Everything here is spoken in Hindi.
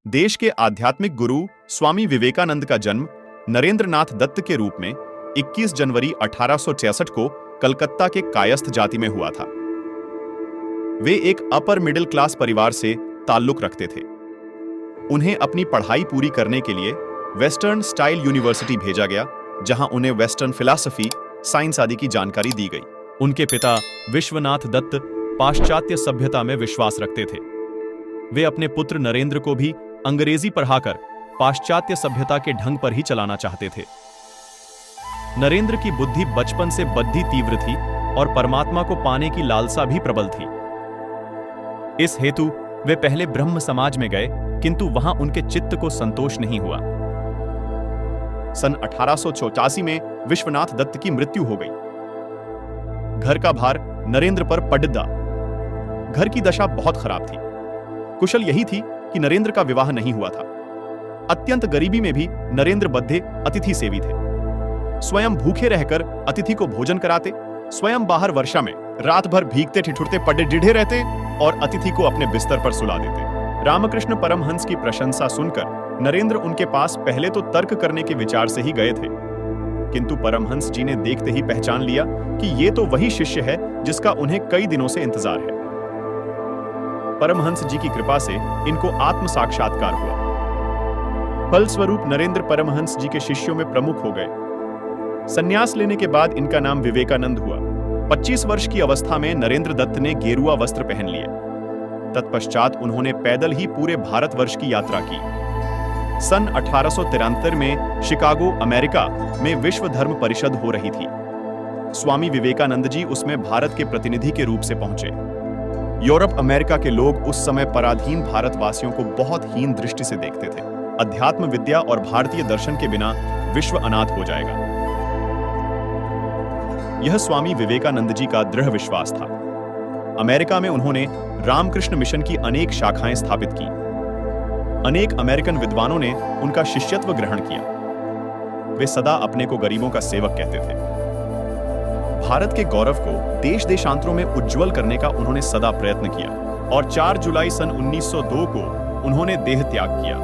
देश के आध्यात्मिक गुरु स्वामी विवेकानंद का जन्म नरेंद्र नाथ दत्त के रूप में 21 जनवरी 1866 को कलकत्ता के कायस्थ जाति में हुआ था। वे एक अपर मिडिल क्लास परिवार से ताल्लुक रखते थे। उन्हें अपनी पढ़ाई पूरी करने के लिए वेस्टर्न स्टाइल यूनिवर्सिटी भेजा गया, जहां उन्हें वेस्टर्न फिलॉसफी, साइंस आदि की जानकारी दी गई। उनके पिता विश्वनाथ दत्त पाश्चात्य सभ्यता में विश्वास रखते थे। वे अपने पुत्र नरेंद्र को भी अंग्रेजी पढ़ाकर पाश्चात्य सभ्यता के ढंग पर ही चलाना चाहते थे। नरेंद्र की बुद्धि बचपन से बद्धी तीव्र थी और परमात्मा को पाने की लालसा भी प्रबल थी। इस हेतु वे पहले ब्रह्म समाज में गए, किंतु वहां उनके चित्त को संतोष नहीं हुआ। सन 1884 में विश्वनाथ दत्त की मृत्यु हो गई। घर का भार नरेंद्र पर पड़दा। घर की दशा बहुत खराब थी। कुशल यही थी कि नरेंद्र का विवाह नहीं हुआ था। अत्यंत गरीबी में भी नरेंद्र बद्धे अतिथि सेवी थे। स्वयं भूखे रहकर अतिथि को भोजन कराते, स्वयं बाहर वर्षा में रात भर भीगते ठिठुरते पड़े डिढ़े रहते और अतिथि को अपने बिस्तर पर सुला देते। रामकृष्ण परमहंस की प्रशंसा सुनकर नरेंद्र उनके पास पहले तो तर्क करने के विचार से ही गए थे, किंतु परमहंस जी ने देखते ही पहचान लिया कि ये तो वही शिष्य है जिसका उन्हें कई दिनों से इंतजार है। परमहंस जी की कृपा से इनको आत्म साक्षात्कार हुआ। फलस्वरूप नरेंद्र परमहंस जी के शिष्यों में प्रमुख हो गए। संन्यास लेने के बाद इनका नाम विवेकानंद हुआ। 25 वर्ष की अवस्था में नरेंद्र दत्त ने गेरुआ वस्त्र पहन लिए। तत्पश्चात उन्होंने पैदल ही पूरे भारतवर्ष की यात्रा की। सन 1873 में शिकागो, अमेरिका में विश्व धर्म परिषद हो रही थी। स्वामी विवेकानंद जी उसमें भारत के प्रतिनिधि के रूप से पहुंचे। यूरोप, अमेरिका के लोग उस समय पराधीन भारतवासियों को बहुत हीन दृष्टि से देखते थे। अध्यात्म विद्या और भारतीय दर्शन के बिना विश्व अनाथ हो जाएगा, यह स्वामी विवेकानंद जी का दृढ़ विश्वास था। अमेरिका में उन्होंने रामकृष्ण मिशन की अनेक शाखाएं स्थापित की। अनेक अमेरिकन विद्वानों ने उनका शिष्यत्व ग्रहण किया। वे सदा अपने को गरीबों का सेवक कहते थे। भारत के गौरव को देश देशांतरों में उज्जवल करने का उन्होंने सदा प्रयत्न किया और 4 जुलाई सन 1902 को उन्होंने देह त्याग किया।